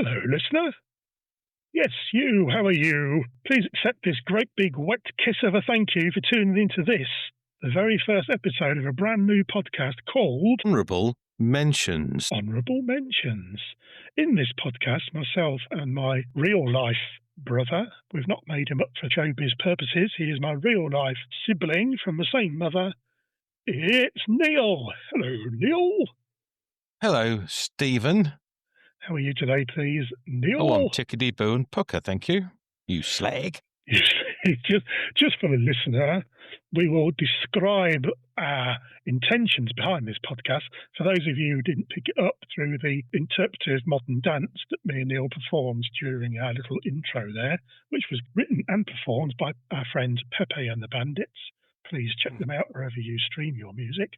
Hello, listener. Yes, you, how are you? Please accept this great big wet kiss of a thank you for tuning into this, the very first episode of a brand new podcast called Honourable Mentions. Honourable Mentions. In this podcast, myself and my real-life brother, we've not made him up for showbiz purposes, he is my real-life sibling from the same mother, it's Neil. Hello, Neil. Hello, Stephen. How are you today, please, Neil? Oh, I'm tickety-boo and pucker, thank you. You slag. just for the listener, we will describe our intentions behind this podcast. For those of you who didn't pick it up through the interpretive modern dance that me and Neil performed during our little intro there, which was written and performed by our friends Pepe and the Bandits. Please check them out wherever you stream your music.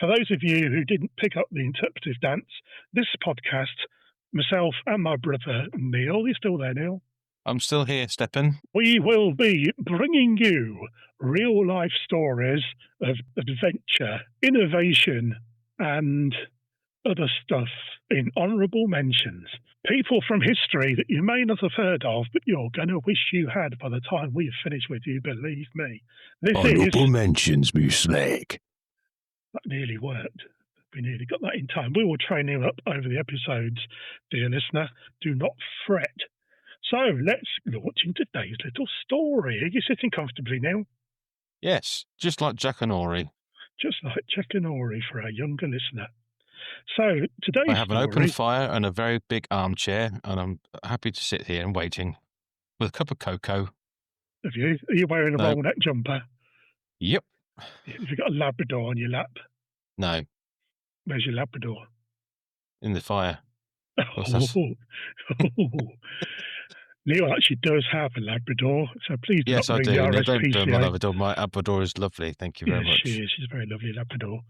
For those of you who didn't pick up the interpretive dance, this podcast, myself and my brother Neil, you're still there, Neil? I'm still here, Stephen. We will be bringing you real-life stories of adventure, innovation, and other stuff in honourable mentions. People from history that you may not have heard of, but you're going to wish you had by the time we've finished with you, believe me. This Honourable Mentions, me slag. That nearly worked. We nearly got that in time. We will train you up over the episodes, dear listener. Do not fret. So let's launch into today's little story. Are you sitting comfortably now? Yes, just like Jack and Ori. Just like Jack and Ori for our younger listener. So today's I have an story, open fire and a very big armchair, and I'm happy to sit here and waiting with a cup of cocoa. Have you? Are you wearing a No. roll neck jumper? Yep. Have you got a Labrador on your lap? No, Where's your Labrador? in the fire. What's Oh, that? Neil actually does have a Labrador, so please do Yes, not I ring do. the No, don't RSPCA. burn my Labrador. My Labrador is lovely. Thank you very Yes, much. she is. She's a very lovely Labrador.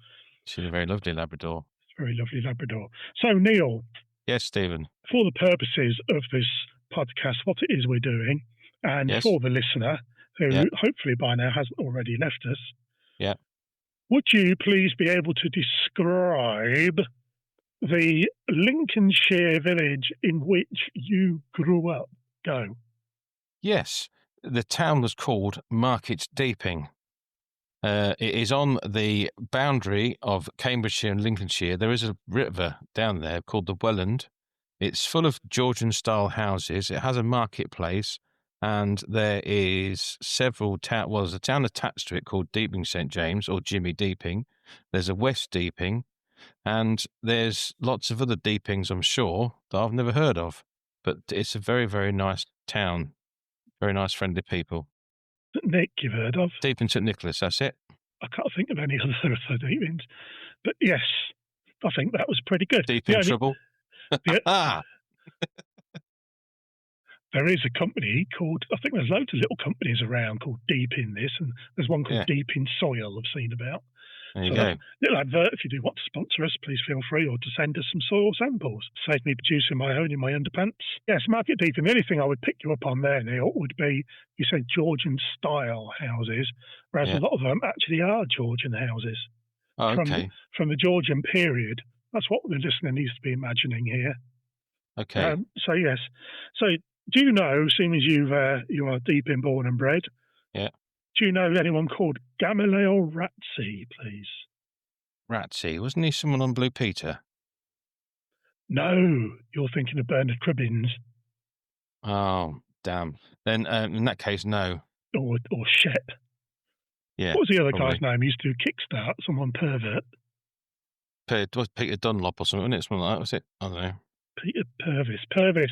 She's a very lovely Labrador. Very lovely Labrador. So, Neil, Yes, Stephen. for the purposes of this podcast, what it is we're doing, and Yes. for the listener, who Yeah. hopefully by now hasn't already left us, Yeah. would you please be able to describe the Lincolnshire village in which you grew up? Go. Yes, the town was called Market Deeping. It is on the boundary of Cambridgeshire and Lincolnshire. There is a river down there called the Welland. It's full of Georgian-style houses. It has a marketplace, and there is several towns. Well, there's a town attached to it called Deeping St. James, or Jimmy Deeping. There's a West Deeping, and there's lots of other Deepings, I'm sure, that I've never heard of. But it's a very, very nice town. Very nice, friendly people. Nick, you've heard of. Deeping St. Nicholas, that's it. I can't think of any other Deepings. But yes, I think that was pretty good. Deep in trouble. the- There is a company called, I think there's loads of little companies around called Deep in this, and there's one called Yeah. Deep in Soil I've seen about. There you So go. little advert, if you do want to sponsor us, please feel free, or to send us some soil samples. Save me producing my own in my underpants. Yes, Market Deep, and the only thing I would pick you up on there, Neil, would be, you said Georgian-style houses, whereas Yeah. a lot of them actually are Georgian houses. Oh, from, okay. from the Georgian period. That's what the listener needs to be imagining here. Okay. So, yes. So, do you know, seeing as you are deep in born and bred, Yeah. do you know anyone called Gamaliel Ratsey, please? Ratsey. Wasn't he someone on Blue Peter? No, you're thinking of Bernard Cribbins Oh, damn. Then in that case, no. or Shep. Yeah. What was the other probably. guy's name? He used to do Kickstart, someone pervert. It was Peter Dunlop or something, wasn't it? Something like that, was it? I don't know. Peter Purvis.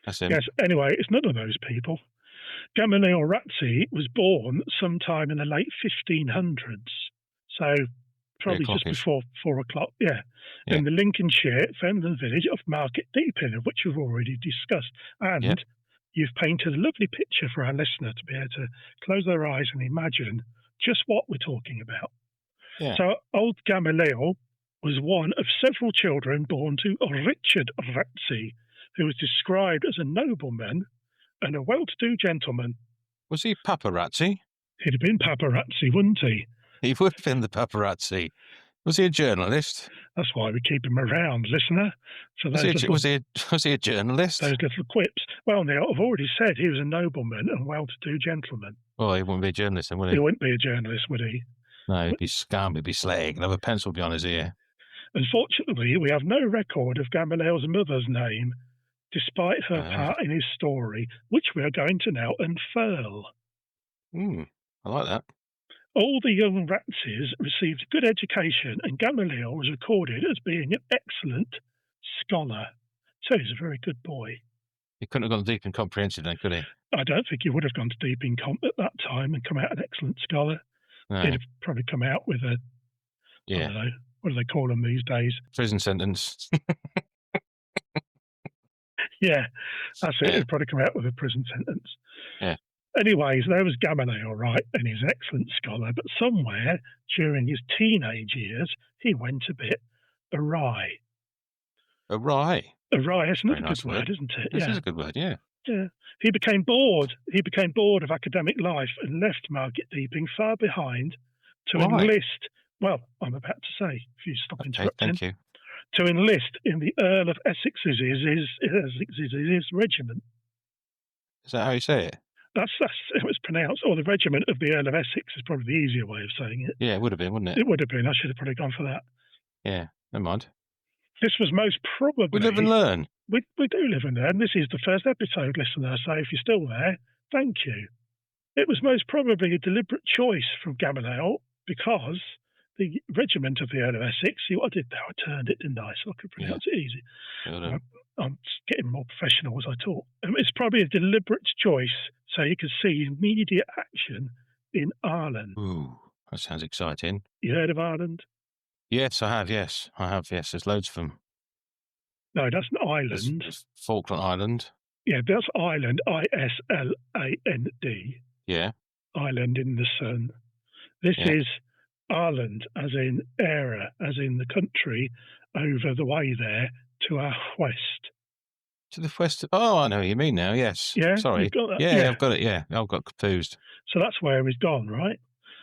That's him. Yes, anyway, it's none of those people. Gamaliel Ratsey was born sometime in the late 1500s, so probably just o'clock-ish. before 4 o'clock, yeah. Yeah. In the Lincolnshire Fenland village of Market Deeping, of which we've already discussed. And Yeah. you've painted a lovely picture for our listener to be able to close their eyes and imagine just what we're talking about. Yeah. So old Gamaliel was one of several children born to Richard Ratsey, who was described as a nobleman and a well-to-do gentleman. Was he paparazzi? He'd have been paparazzi, wouldn't he? He would have been the paparazzi. Was he a journalist? That's why we keep him around, listener. So Was he a journalist? those little quips. Well, Neil, I've already said he was a nobleman and well-to-do gentleman. Well, he wouldn't be a journalist then, would he? He wouldn't be a journalist, would he? No, he'd be scum, he'd be slag, and have a pencil behind his ear. Unfortunately, we have no record of Gamaliel's mother's name, despite her part in his story, which we are going to now unfurl. I like that. All the young Ratseys received a good education, and Gamaliel was recorded as being an excellent scholar. So he's a very good boy. He couldn't have gone deep in comprehension then, could he? I don't think he would have gone to deep in comp at that time and come out an excellent scholar. No. He'd have probably come out with a, I don't know, what do they call them these days? Prison sentence. Yeah, that's it. He'd probably come out with a prison sentence. Yeah. Anyways, there was Gamaliel, right, and he's an excellent scholar, but somewhere during his teenage years, he went a bit awry. Awry? Awry, it's another good word, isn't it? This is a good word, yeah. Yeah. He became bored. He became bored of academic life and left Market Deeping far behind to enlist. Well, I'm about to say, if you stop interrupting. Thank you. To enlist in the Earl of Essex's regiment. Is that how you say it? That's it was pronounced, or the regiment of the Earl of Essex is probably the easier way of saying it. Yeah, it would have been, wouldn't it? It would have been. I should have probably gone for that. Yeah, never mind. This was most probably... We live and learn. We do live and learn. This is the first episode, listener, so if you're still there, thank you. It was most probably a deliberate choice from Gamaliel because the regiment of the Earl of Essex, see what I did there? I turned it, didn't I? So I could pronounce it easy. I'm getting more professional as I talk. It's probably a deliberate choice so you could see immediate action in Ireland. Ooh, that sounds exciting. You heard of Ireland? Yes, I have, yes. There's loads of them. No, that's an island. There's Falkland Island. Yeah, that's Ireland, Island. Yeah. Island in the sun. This is Ireland, as in era, as in the country over the way there to our west. To the west. Oh, I know what you mean now. Yes. Yeah. Sorry. You've got that? Yeah, I've got it. Yeah, I got confused. So that's where he's gone, right?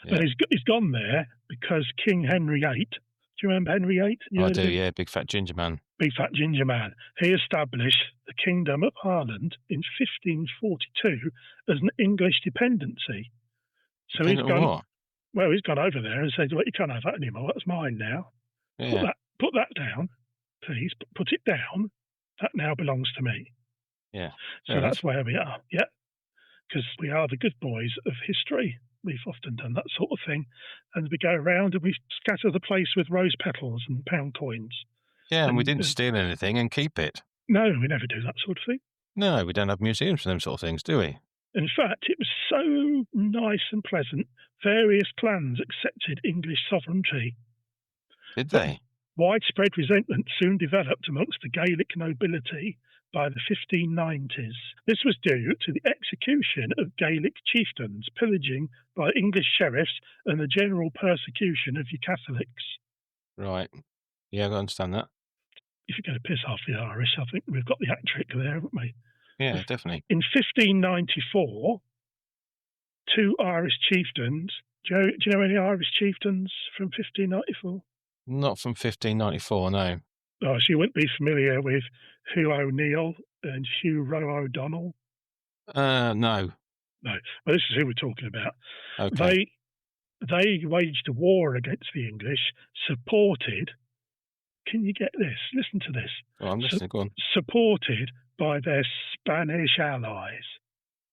Yeah. And he's gone there because King Henry VIII. Do you remember Henry VIII? I do. Yeah, big fat ginger man. Big fat ginger man. He established the Kingdom of Ireland in 1542 as an English dependency. So he's gone. What? Well, he's gone over there and said, "Well, you can't have that anymore. That's mine now. Yeah. Put that down, please. Put it down. That now belongs to me." Yeah. So that's where we are. Yeah, because we are the good boys of history. We've often done that sort of thing, and we go around and we scatter the place with rose petals and pound coins. Yeah, and we didn't steal anything and keep it. No, we never do that sort of thing. No, we don't have museums for them sort of things, do we? In fact, it was so nice and pleasant. Various clans accepted English sovereignty. Did they? Widespread resentment soon developed amongst the Gaelic nobility by the 1590s. This was due to the execution of Gaelic chieftains, pillaging by English sheriffs, and the general persecution of your Catholics. Right. Yeah, I understand that. If you're going to piss off the Irish, I think we've got the hat trick there, haven't we? Yeah, definitely. In 1594, two Irish chieftains. Do you know any Irish chieftains from 1594? Not from 1594, no. Oh, so you wouldn't be familiar with Hugh O'Neill and Hugh Roe O'Donnell? No. No. Well, this is who we're talking about. Okay. They waged a war against the English, supported... Can you get this? Listen to this. Well, I'm listening. Go on. Supported by their Spanish allies.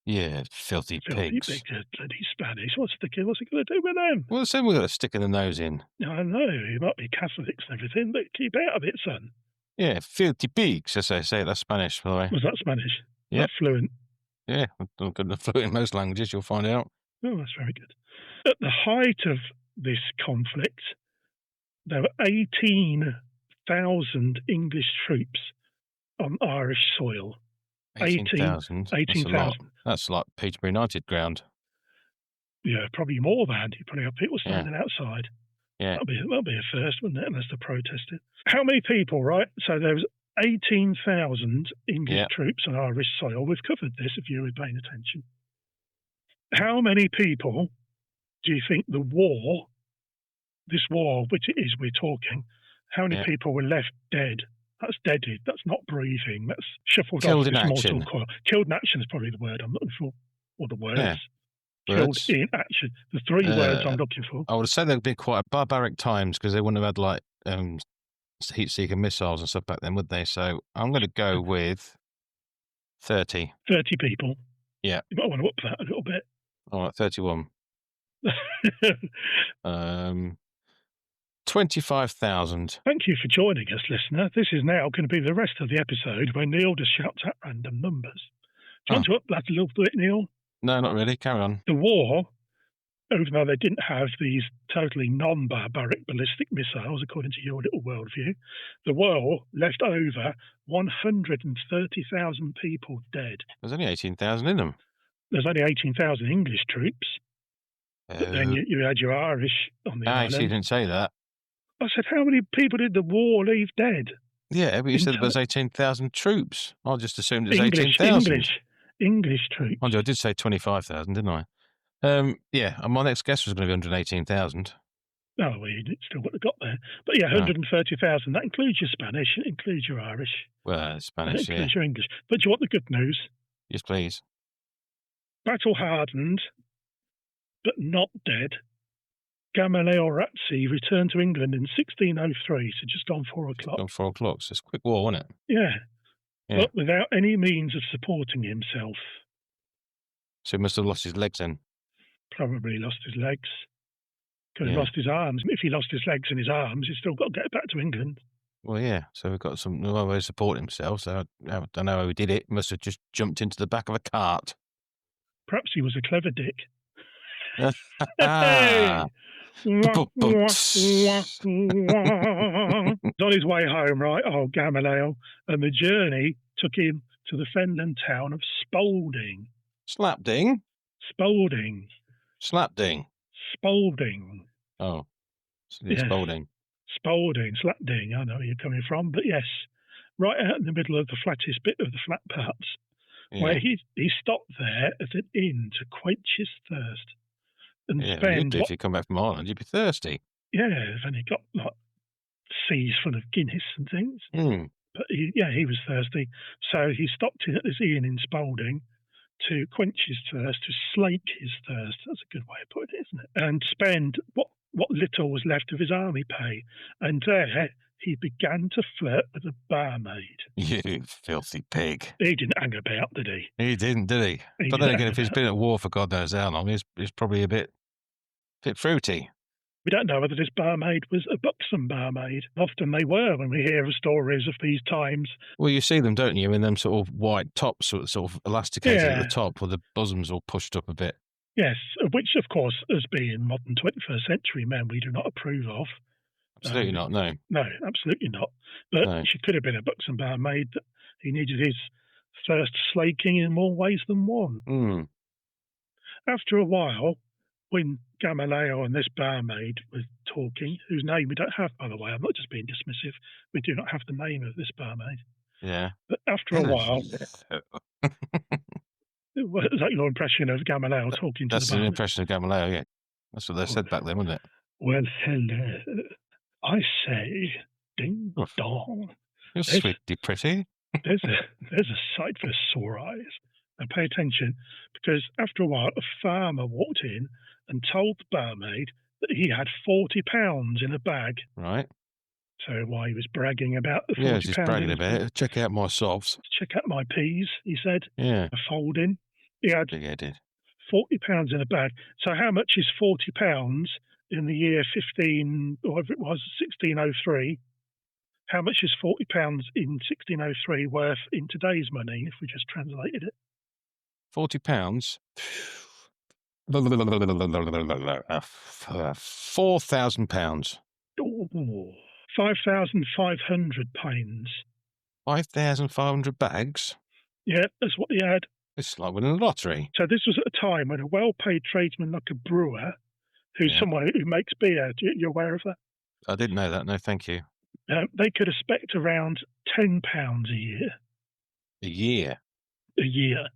Yeah, filthy pigs. Bloody Spanish. What's it going to do with them? Well, then we've got a stick in the nose in. I know. You might be Catholics and everything, but keep out of it, son. Yeah, filthy pigs, as they say. That's Spanish, by the way. Was that Spanish? Yeah. Not fluent. Yeah, I'm good enough fluent in most languages, you'll find out. Oh, that's very good. At the height of this conflict, there were 18,000 English troops on Irish soil. 18,000? 18,000. That's like Peterborough United ground. Yeah, probably more than. You probably have people standing outside. Yeah. That'll be a first, wouldn't it, unless they're protesting. How many people, right? So there was 18,000 English troops on Irish soil. We've covered this if you were paying attention. How many people do you think the war this war, which it is we're talking, how many people were left dead? That's deaded. That's not breathing. That's shuffled Killed off in this action. mortal coil. Killed in action is probably the word I'm looking for, or the words. Yeah. Killed Words. in action. The three words I'm looking for. I would have said they'd been quite barbaric times because they wouldn't have had like heat-seeking missiles and stuff back then, would they? So I'm going to go with 30. 30 people. Yeah. You might want to up that a little bit. All right, 31. 25,000. Thank you for joining us, listener. This is now going to be the rest of the episode where Neil just shouts out random numbers. Do you want to up that a little bit, Neil? No, not really. Carry on. The war, even though they didn't have these totally non-barbaric ballistic missiles, according to your little worldview, the war left over 130,000 people dead. There's only 18,000 in them. There's only 18,000 English troops. But then you had your Irish on the island. Actually, you didn't say that. I said, how many people did the war leave dead? Yeah, but you said there was 18,000 troops. I just assumed it was 18,000. English troops. I did say 25,000, didn't I? Yeah, and my next guess was going to be 118,000. Oh, well, you still would have got there. But yeah, 130,000. That includes your Spanish. It includes your Irish. Well, Spanish, it includes your English. But do you want the good news? Yes, please. Battle hardened, but not dead. Gamaliel Ratsey returned to England in 1603, so just on 4 o'clock. On 4 o'clock, so it's a quick war, wasn't it? Yeah. But without any means of supporting himself. So he must have lost his legs then? Probably lost his legs. Could have lost his arms. If he lost his legs and his arms, he's still got to get back to England. Well, yeah, so we've got some no way to support himself, so I don't know how he did it. He must have just jumped into the back of a cart. Perhaps he was a clever dick. Hey! On his way home, right, Gamaliel, and the journey took him to the fenland town of Spalding. Slapding? Spalding. Slapding? Spalding. Oh, yes. Spalding. Spalding, Slapding, I know where you're coming from, but yes, right out in the middle of the flattest bit of the flat parts, where he stopped there at an inn to quench his thirst. And spend if you come back from Ireland, you'd be thirsty. Yeah, and he got like seas full of Guinness and things. But he was thirsty, so he stopped in at this inn in Spalding to quench his thirst, to slake his thirst. That's a good way of putting it, isn't it? And spend what little was left of his army pay. And there he began to flirt with a barmaid. You filthy pig. He didn't hang about, did he? He didn't, did he? But then again, if he's been at war for God knows how long, he's probably a bit fruity. We don't know whether this barmaid was a buxom barmaid. Often they were when we hear of stories of these times. Well, you see them, don't you, in them sort of white tops, sort of elasticated at the top, with the bosoms all pushed up a bit. Yes, which, of course, as being modern 21st century men, we do not approve of. Absolutely not, no. No, absolutely not. But she could have been a buxom barmaid that he needed his thirst slaking in more ways than one. After a while, when Gamaliel and this barmaid were talking, whose name we don't have, by the way, I'm not just being dismissive, we do not have the name of this barmaid. Yeah. But after a while... Was that your impression of Gamaliel talking to the barmaid? That's an impression of Gamaliel, yeah. That's what they said back then, wasn't it? Well, hello. I say, ding dong. You're sweetly pretty. There's a sight for sore eyes. Now pay attention, because after a while, a farmer walked in and told the barmaid that he had £40 in a bag. Right. So while he was bragging about the £40. Yeah, he's bragging about it. Check out my sovs. Check out my peas, he said. Yeah. A folding. He had big-headed. £40 in a bag. So how much is £40 in the year 1603? How much is £40 in 1603 worth in today's money, if we just translated it? £40? £4,000. Oh, £5,500. 5,500 bags? Yeah, that's what he had. It's like winning the lottery. So this was at a time when a well-paid tradesman like a brewer, who's someone who makes beer, you're aware of that? I didn't know that, no thank you. They could expect around £10 a year. A year? A year.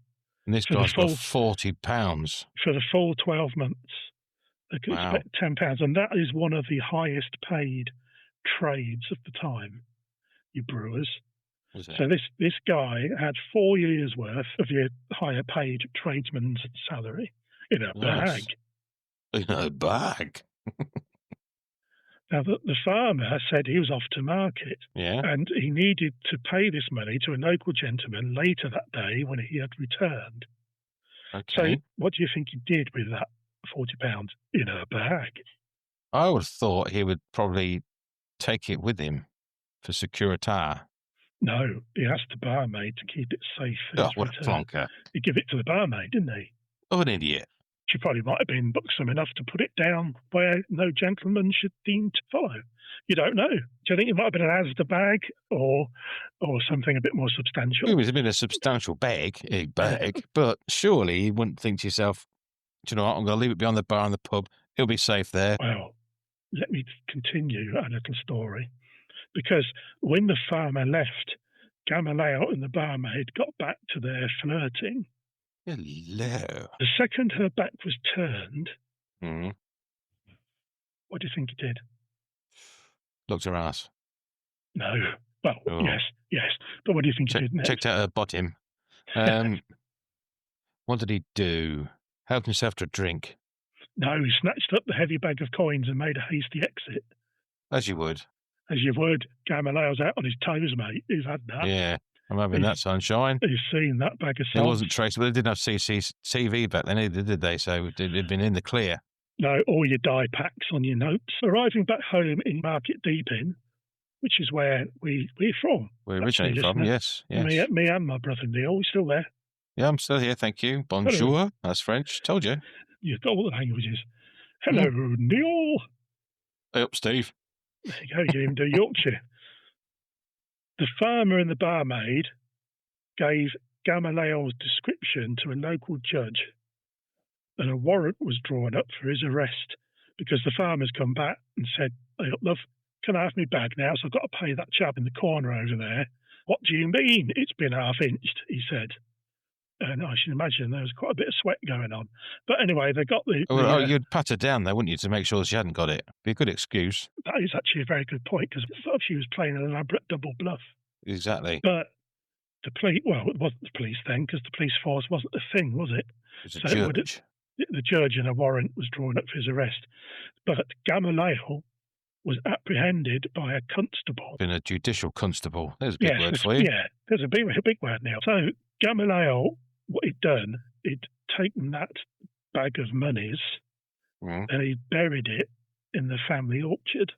And this guy's got £40. For the full 12 months. They could Wow. expect £10, and that is one of the highest paid trades of the time, you brewers. Was it? So this guy had 4 years' worth of your higher paid tradesman's salary in a Nice. bag. In a bag. Now, the farmer said he was off to market, Yeah. and he needed to pay this money to a local gentleman later that day when he had returned. Okay. So what do you think he did with that £40 in a bag? I would have thought he would probably take it with him for security. No, he asked the barmaid to keep it safe for his Oh, what a return. plonker. He gave it to the barmaid, didn't he? Oh, an idiot. She probably might have been buxom enough to put it down where no gentleman should deem to follow. You don't know. Do you think it might have been an Asda bag or something a bit more substantial? It was a bit of a substantial bag, but surely you wouldn't think to yourself, do you know what, I'm going to leave it behind the bar in the pub. It'll be safe there. Well, let me continue a little story. Because when the farmer left, Gamaliel and the barmaid got back to their flirting. Hello. The second her back was turned, Mm. what do you think he did? Looked her ass. No. Well, Oh. yes. But what do you think he did next? Checked out her bottom. What did he do? Helped himself to a drink. No, he snatched up the heavy bag of coins and made a hasty exit. As you would. As you would, Gamaliel's out on his toes, mate. He's had that. Yeah, I'm having that sunshine. He's seen that bag of It salt. wasn't traceable. They didn't have CCTV back then either, did they? So it had been in the clear. No, all your die packs on your notes. Arriving back home in Market Deeping, which is where we're from. We originated from, yes. Me and my brother Neil, we're still there. Yeah, I'm still here, thank you. Bonjour. That's French. Told you. You've got all the languages. Hello, Neil. Hey up, Steve. There you go, you even do Yorkshire. The farmer and the barmaid gave Gamaliel's description to a local judge, and a warrant was drawn up for his arrest because the farmer's come back and said, "Hey, love, can I have my bag now? So I've got to pay that chap in the corner over there." "What do you mean? It's been half-inched," he said. And I should imagine there was quite a bit of sweat going on. But anyway, they got the... You'd pat her down there, wouldn't you, to make sure she hadn't got it? Be a good excuse. That is actually a very good point, because I thought she was playing an elaborate double bluff. Exactly. But the police... Well, it wasn't the police then, because the police force wasn't a thing, was it? It was a judge. The judge and a warrant was drawn up for his arrest. But Gamaliel was apprehended by a constable. Been a judicial constable. There's a big word for you. Yeah, there's a big word now. So Gamaliel, what he'd done, he'd taken that bag of monies and he'd buried it in the family orchard.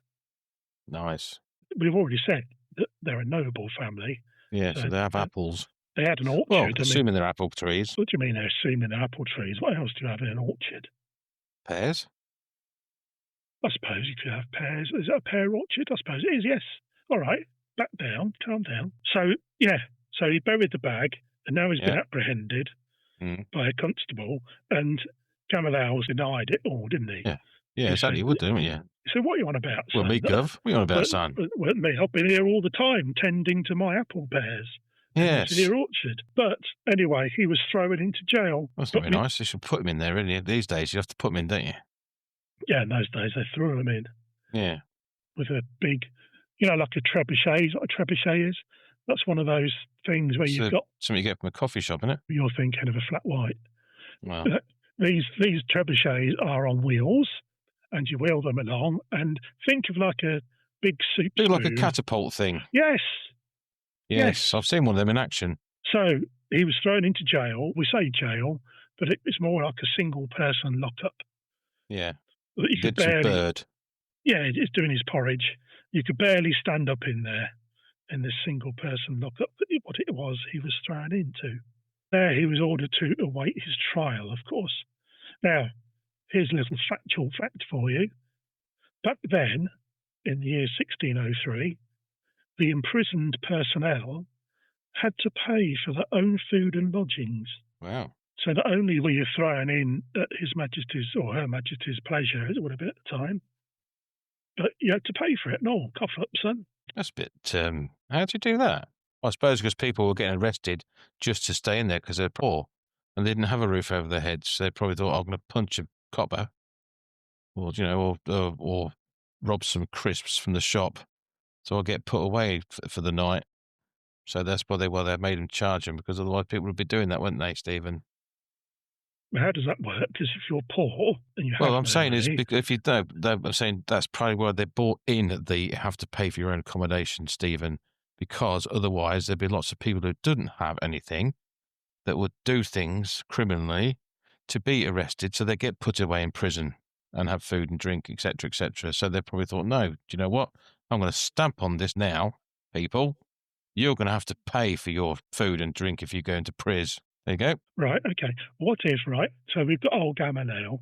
Nice. We've already said that they're a noble family. Yeah, so they have apples. They had an orchard. Well, assuming they're apple trees. What do you mean they're assuming they're apple trees? What else do you have in an orchard? Pears? I suppose you could have pears. Is it a pear orchard? I suppose it is, yes. All right, back down, calm down. So, yeah, so he buried the bag, and now he's been apprehended by a constable, and Gamaliel's denied it all, didn't he? Yeah, exactly, you would do, wouldn't you? So what are you on about, son? Well, me, Gov. What are you on about, son? Well, me, I've been here all the time, tending to my apple bears. Yes. In your orchard. But anyway, he was thrown into jail. That's not very nice. You should put him in there, really. These days, you have to put him in, don't you? Yeah, in those days, they threw him in. Yeah. With a big, like a trebuchet. Is what a trebuchet is? That's one of those things where you've got... Something you get from a coffee shop, isn't it? You're thinking of a flat white. Wow. These trebuchets are on wheels, and you wheel them along, and think of like a big soup spoon. Like a catapult thing. Yes, I've seen one of them in action. So he was thrown into jail. We say jail, but it's more like a single-person lockup. Yeah. You could barely, bird. Yeah, he's doing his porridge. You could barely stand up in there in this single-person lockup. But what it was, he was thrown into. There, he was ordered to await his trial, of course. Now, here's a little factual fact for you. Back then, in the year 1603, the imprisoned personnel had to pay for their own food and lodgings. Wow. So not only were you thrown in at His Majesty's or Her Majesty's pleasure, as it would have been at the time, but you had to pay for it. No, cough up, son. That's a bit... how'd you do that? I suppose because people were getting arrested just to stay in there because they're poor and they didn't have a roof over their heads. So they probably thought, I'm going to punch a copper. or rob some crisps from the shop, so I'll get put away for the night. So that's why they made him charge him, because otherwise people would be doing that, wouldn't they, Stephen? How does that work? Because if you're poor and you have Well, I'm no saying money, is, because if you don't, I'm saying that's probably why they bought in the you have to pay for your own accommodation, Stephen, because otherwise there'd be lots of people who didn't have anything that would do things criminally to be arrested, so they get put away in prison and have food and drink, etc., etc. So they probably thought, no, do you know what? I'm going to stamp on this now, people. You're going to have to pay for your food and drink if you go into prison. There you go. right? Okay. What if, right? So we've got old Gamaliel,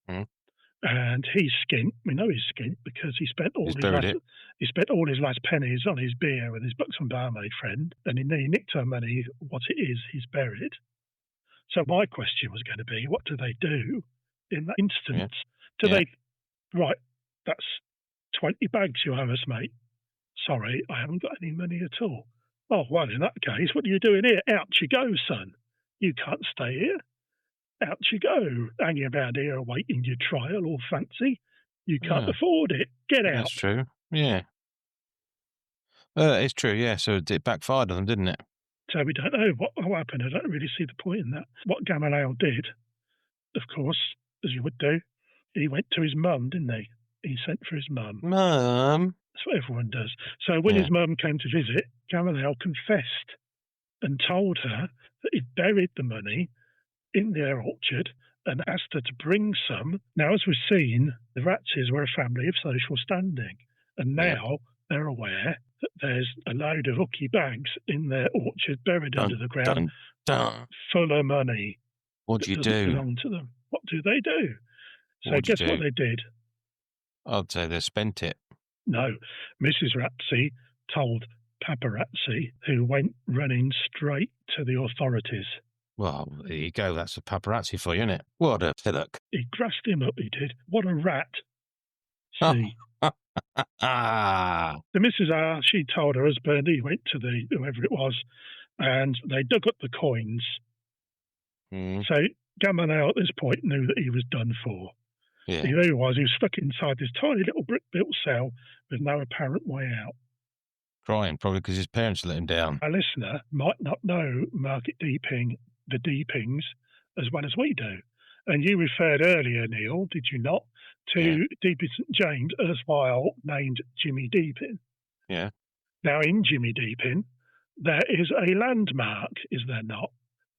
and he's skint. We know he's skint because he spent all his last pennies on his beer with his buxom barmaid friend, and he nicked her money. What it is, he's buried. So my question was going to be, what do they do in that instance? Right, that's 20 bags you owe us, mate. Sorry, I haven't got any money at all. Oh, well, in that case, what are you doing here? Out you go, son. You can't stay here. Out you go, hanging around here awaiting your trial or fancy. You can't afford it. Get out. That's true. Yeah. It's true, yeah. So it backfired on them, didn't it? So we don't know what happened. I don't really see the point in that. What Gamaliel did, of course, as you would do, he went to his mum, didn't he? He sent for his mum. Mum. That's what everyone does. So when his mum came to visit, Gamaliel confessed and told her that he'd buried the money in their orchard and asked her to bring some. Now, as we've seen, the Ratseys were a family of social standing, and now they're aware that there's a load of hooky bags in their orchard buried under the ground, full of money. What do you do? Belong to them. What do they do? So guess what they did? I'd say they spent it. No, Mrs. Ratsey told Papa Ratsey, who went running straight to the authorities. Well, there you go. That's a paparazzi for you, isn't it? What a pillock. He grassed him up, he did. What a rat. See. The Mrs. R, she told her husband, he went to the whoever it was, and they dug up the coins. So Gamaliel at this point knew that he was done for. Yeah. He knew he was stuck inside this tiny little brick-built cell with no apparent way out. Crying, probably because his parents let him down. Our listener might not know Market Deeping, the Deepings, as well as we do. And you referred earlier, Neil, did you not, to Deeping St James, erstwhile named Jimmy Deeping. Yeah. Now, in Jimmy Deeping, there is a landmark, is there not?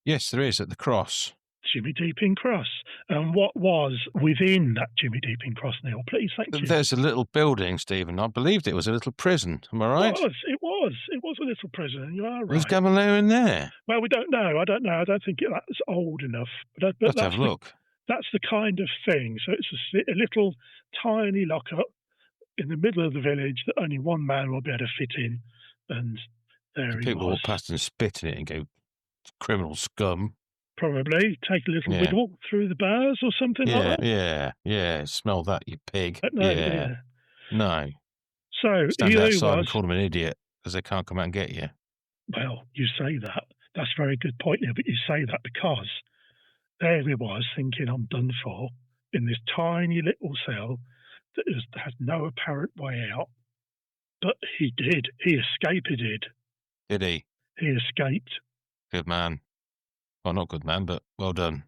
Yes, there is, at the cross. Jimmy Deeping Cross. And what was within that Jimmy Deeping Cross, Neil? Please, thank you. There's a little building, Stephen. I believed it was a little prison. Am I right? It was a little prison. You are right. Was Gamaliel in there? Well, we don't know. I don't know. I don't think that's old enough. But Let's have a look. That's the kind of thing. So it's a little tiny lockup in the middle of the village that only one man will be able to fit in. And there he was. People walk past and spit in it and go, criminal scum. Probably take a little whittle through the bars or something like that. Yeah. Smell that, you pig. No. So stand outside and call them an idiot because they can't come out and get you. Well, you say that. That's a very good point there, but you say that because there he was thinking, I'm done for, in this tiny little cell that has no apparent way out. But he did. He escaped. Did he? He escaped. Good man. Well, not good man, but well done.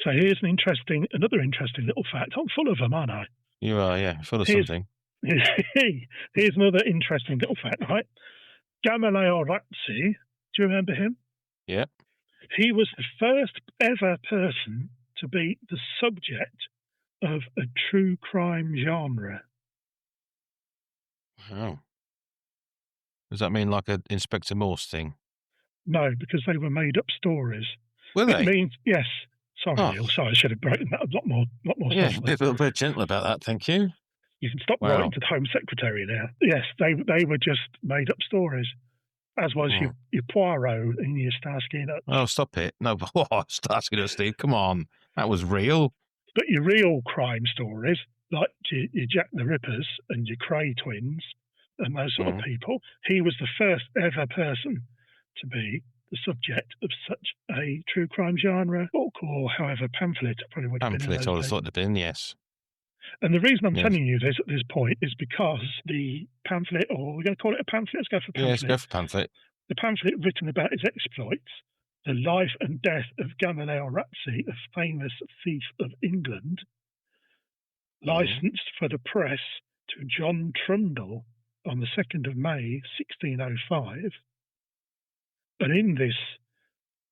So here's another interesting little fact. I'm full of them, aren't I? You are, yeah. Full of something. Here's another interesting little fact, right? Gamaliel Ratsey, do you remember him? Yeah. He was the first ever person to be the subject of a true crime genre. Wow. Does that mean like an Inspector Morse thing? No, because they were made up stories. Were they? It means, yes. Sorry, Neil. Sorry, I should have broken that a lot more. Yeah, be a little bit gentle about that, thank you. You can stop writing to the Home Secretary now. Yes, they were just made up stories, as was your Poirot and your Starsky and Hutch. Oh, stop it. No, Starsky and Hutch, Steve, come on. That was real. But your real crime stories, like your Jack the Rippers and your Cray twins and those sort of people, he was the first ever person to be the subject of such a true crime genre book, or however, pamphlet. It probably would have been. Pamphlet, I would have thought it had been, yes. And the reason I'm Yes. telling you this at this point is because the pamphlet, or we're going to call it a pamphlet, let's go for pamphlet. Yeah, let's go for pamphlet. The pamphlet written about his exploits, The Life and Death of Gamaliel Ratsey, a famous thief of England, licensed for the press to John Trundle on the 2nd of May, 1605. And in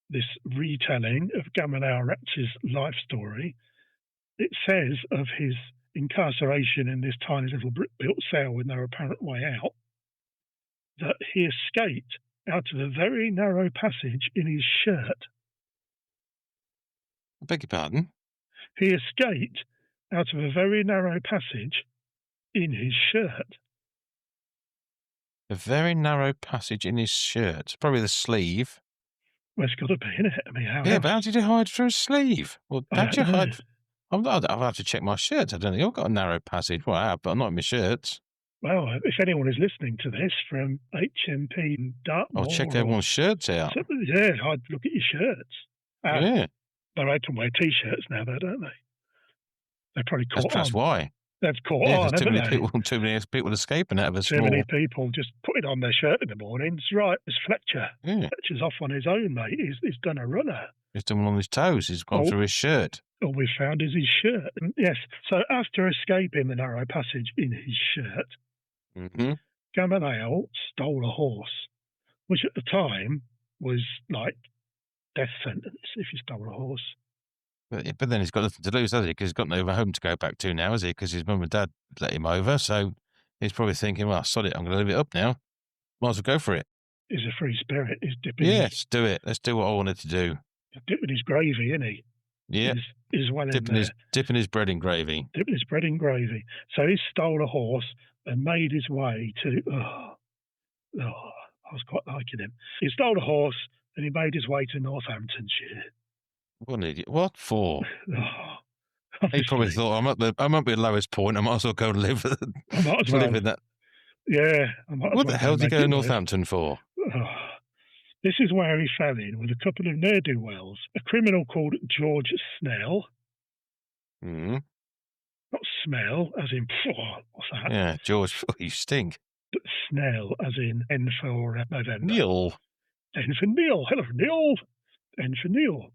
this retelling of Gamaliel Ratsey's life story, it says of his incarceration in this tiny little brick-built cell with no apparent way out, that he escaped out of a very narrow passage in his shirt. I beg your pardon? He escaped out of a very narrow passage in his shirt. A very narrow passage in his shirt. Probably the sleeve. Well, it's got to be, innit? I mean, how Yeah, else? but how did you hide through a sleeve? Well, I how'd you don't know. hide? I'll have to check my shirts. I don't think I've got a narrow passage. Well, I have, but not in my shirts. Well, if anyone is listening to this from HMP in Dartmoor... I'll check everyone's shirts out. Yeah, I'd look at your shirts. Yeah. They make them wear T-shirts now, though, don't they? They're probably caught That's on. why. They've caught on, too haven't many they? too many people escaping out of a Too small... many people just put it on their shirt in the mornings. Right, it's Fletcher. Yeah. Fletcher's off on his own, mate. He's done a runner. He's done one on his toes. He's gone through his shirt. All we found is his shirt. Yes, so after escaping the narrow passage in his shirt, Gamaliel stole a horse, which at the time was like death sentence if you stole a horse. But then he's got nothing to lose, has he? Because he's got no home to go back to now, has he? Because his mum and dad let him over. So he's probably thinking, well, sod it, I'm going to live it up now. Might as well go for it. He's a free spirit. He's dipping. Yes, do it. Let's do what I wanted to do. Dipping his gravy, isn't he? Yeah. He's well dipping in there. Dipping his bread in gravy. Dipping his bread in gravy. So he stole a horse and made his way to... I was quite liking him. He stole a horse and he made his way to Northamptonshire. What an idiot. What for? He probably thought, I'm at the lowest point. I might as well go and live, I might as well live in that. Yeah. What the hell did he go to Northampton for? This is where he fell in with a couple of ne'er-do-wells. A criminal called George Snell. Mm. Not smell, as in, what's that? Yeah, George, you stink. But Snell, as in N for November. Neil. N for Neil. Hello, Neil. N for Neil.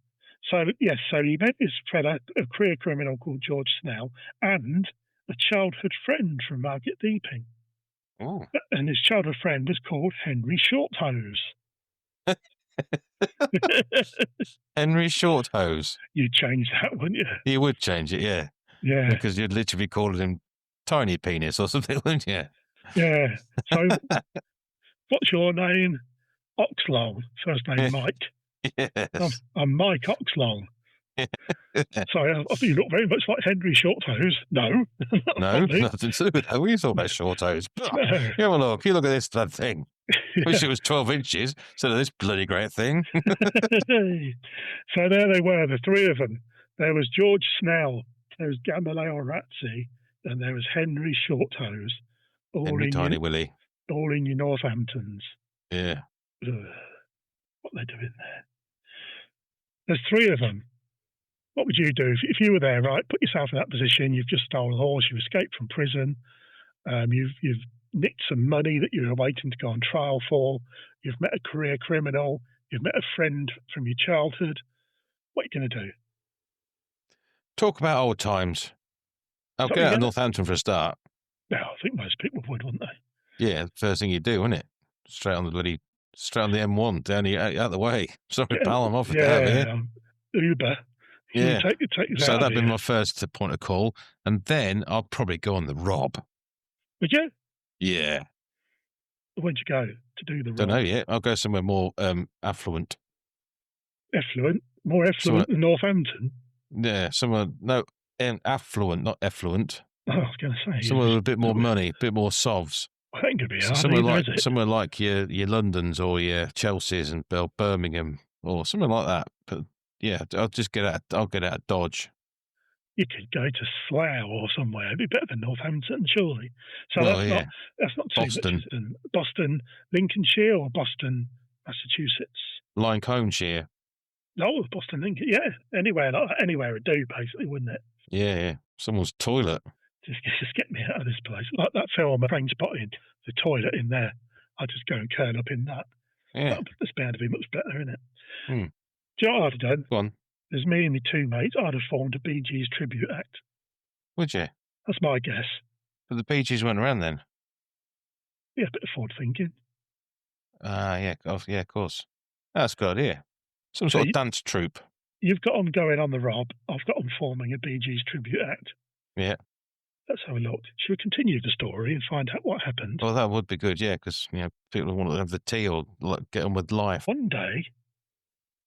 So, yes, so he met his fella, a career criminal called George Snell, and a childhood friend from Market Deeping. Oh. And his childhood friend was called Henry Shorthose. Henry Shorthose. You'd change that, wouldn't you? You would change it, yeah. Yeah. Because you'd literally be calling him Tiny Penis or something, wouldn't you? Yeah. So, what's your name? Oxlong. First name Mike. Yes. I'm Mike Oxlong. Sorry, I think you look very much like Henry Shorthose. No. No, nothing to do with that. We thought about Shorthose. You have a look. You look at this that thing. Wish it was 12 inches instead of this bloody great thing. So there they were, the three of them. There was George Snell, there was Gamaliel Ratsey, and there was Henry Shorthose. Henry Tiny Willie. All in your Northamptons. Yeah. What are they doing there? There's three of them. What would you do if you were there, right? Put yourself in that position. You've just stolen a horse. You've escaped from prison. You've nicked some money that you were waiting to go on trial for. You've met a career criminal. You've met a friend from your childhood. What are you going to do? Talk about old times. I'll go out to Northampton for a start. No, I think most people would, wouldn't they? Yeah, first thing you do, wouldn't it? Straight on the M1 down out the way. Sorry, pal, I'm off with that. Uber. Yeah. Take so that'd be my first point of call, and then I'll probably go on the rob. Would you? Yeah. Where'd you go to do the rob? Don't know yet. I'll go somewhere more affluent. More affluent than Northampton. Yeah, affluent, not effluent. Oh, I was going to say somewhere with a bit more money, a bit more sovs. I think it'd be hard. Somewhere like your Londons or your Chelseas and Birmingham or something like that. But yeah, I'll get out of Dodge. You could go to Slough or somewhere. It'd be better than Northampton, surely. So that's not too Boston. much. Boston, Lincolnshire, or Boston, Massachusetts. Lincolnshire. No, Boston, Lincoln. Yeah, anywhere would do, basically, wouldn't it? Yeah. Someone's toilet. Just get me out of this place. Like that film, Train Spotting, the toilet in there. I'd just go and curl up in that. Yeah. That's bound to be much better, isn't it? Hmm. Do you know what I'd have done? Go on. There's me and my two mates. I'd have formed a Bee Gees tribute act. Would you? That's my guess. But the Bee Gees weren't around then. Yeah, a bit of forward thinking. Yeah, of course. That's a good idea. Some sort of dance troupe. You've got on going on the Rob. I've got on forming a Bee Gees tribute act. Yeah. That's how we looked. Should we continue the story and find out what happened? Well, that would be good, yeah, because people want to have the tea or get on with life. One day,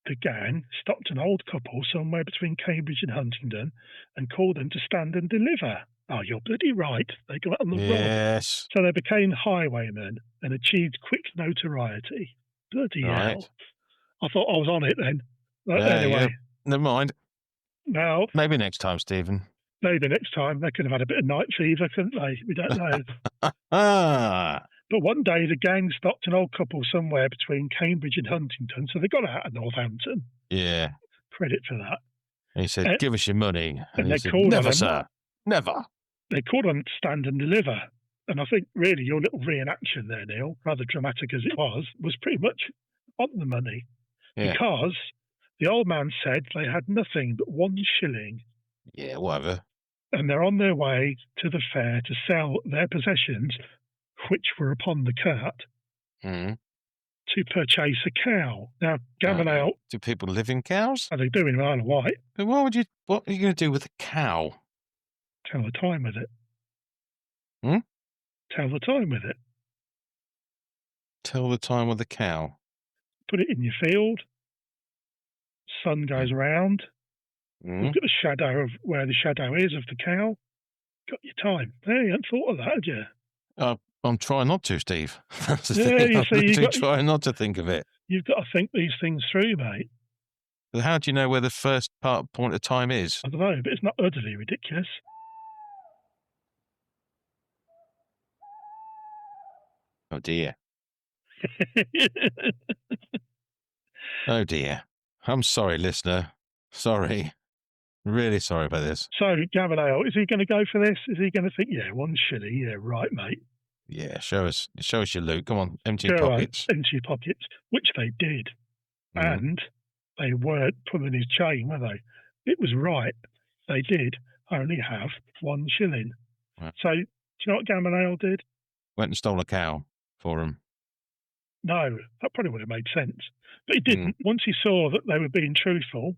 the gang stopped an old couple somewhere between Cambridge and Huntingdon and called them to stand and deliver. Oh, you're bloody right. They got on the Rob. Yes. So they became highwaymen and achieved quick notoriety. Bloody hell. I thought I was on it then. Anyway. Yeah. Never mind. Now, maybe next time, Stephen. Maybe next time. They could have had a bit of night fever, couldn't they? We don't know. But one day the gang stopped an old couple somewhere between Cambridge and Huntingdon, so they got out of Northampton. Yeah. Credit for that. And he said, give us your money. And they said, called never, on sir. Never. They called on stand and deliver. And I think really your little reenaction there, Neil, rather dramatic as it was pretty much on the money. Yeah. Because the old man said they had nothing but 1 shilling. Yeah, whatever. And they're on their way to the fair to sell their possessions, which were upon the cart, to purchase a cow. Now, Gamaliel... do people live in cows? They do in Isle of Wight. But what are you going to do with a cow? Tell the time with it. Hmm? Tell the time with it. Tell the time with the cow. Put it in your field. Sun goes round. Look at the shadow of where the shadow is of the cow. Got your time. Hey, you hadn't thought of that, had you? I'm trying not to, Steve. That's the thing. I'm trying not to think of it. You've got to think these things through, mate. But how do you know where the first point of time is? I don't know, but it's not utterly ridiculous. Oh, dear. Oh, dear. I'm sorry, listener. Sorry. Really sorry about this. So, Gamaliel, is he going to go for this? Is he going to think, 1 shilling? Yeah, right, mate. Yeah, show us your loot. Come on, empty your pockets. Empty your pockets, which they did. And they weren't pulling his chain, were they? It was right. They did only have 1 shilling. Right. So, do you know what Gamaliel did? Went and stole a cow for him. No, that probably would have made sense. But he didn't. Once he saw that they were being truthful,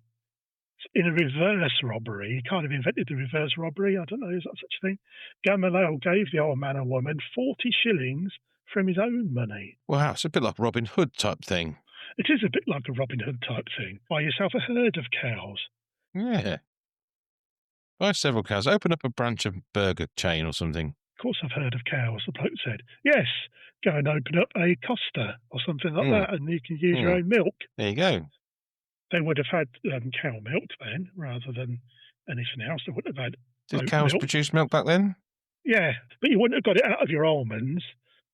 in a reverse robbery, he kind of invented the reverse robbery. I don't know, is that such a thing? Gamaliel gave the old man and woman 40 shillings from his own money. Wow, it's a bit like Robin Hood type thing. It is a bit like a Robin Hood type thing. Buy yourself a herd of cows. Yeah. Buy several cows. Open up a branch of burger chain or something. Of course I've heard of cows, the bloke said. Yes, go and open up a Costa or something like that, and you can use your own milk. There you go. They would have had cow milk then, rather than anything else. They wouldn't have had. Did cows produce milk back then? Yeah, but you wouldn't have got it out of your almonds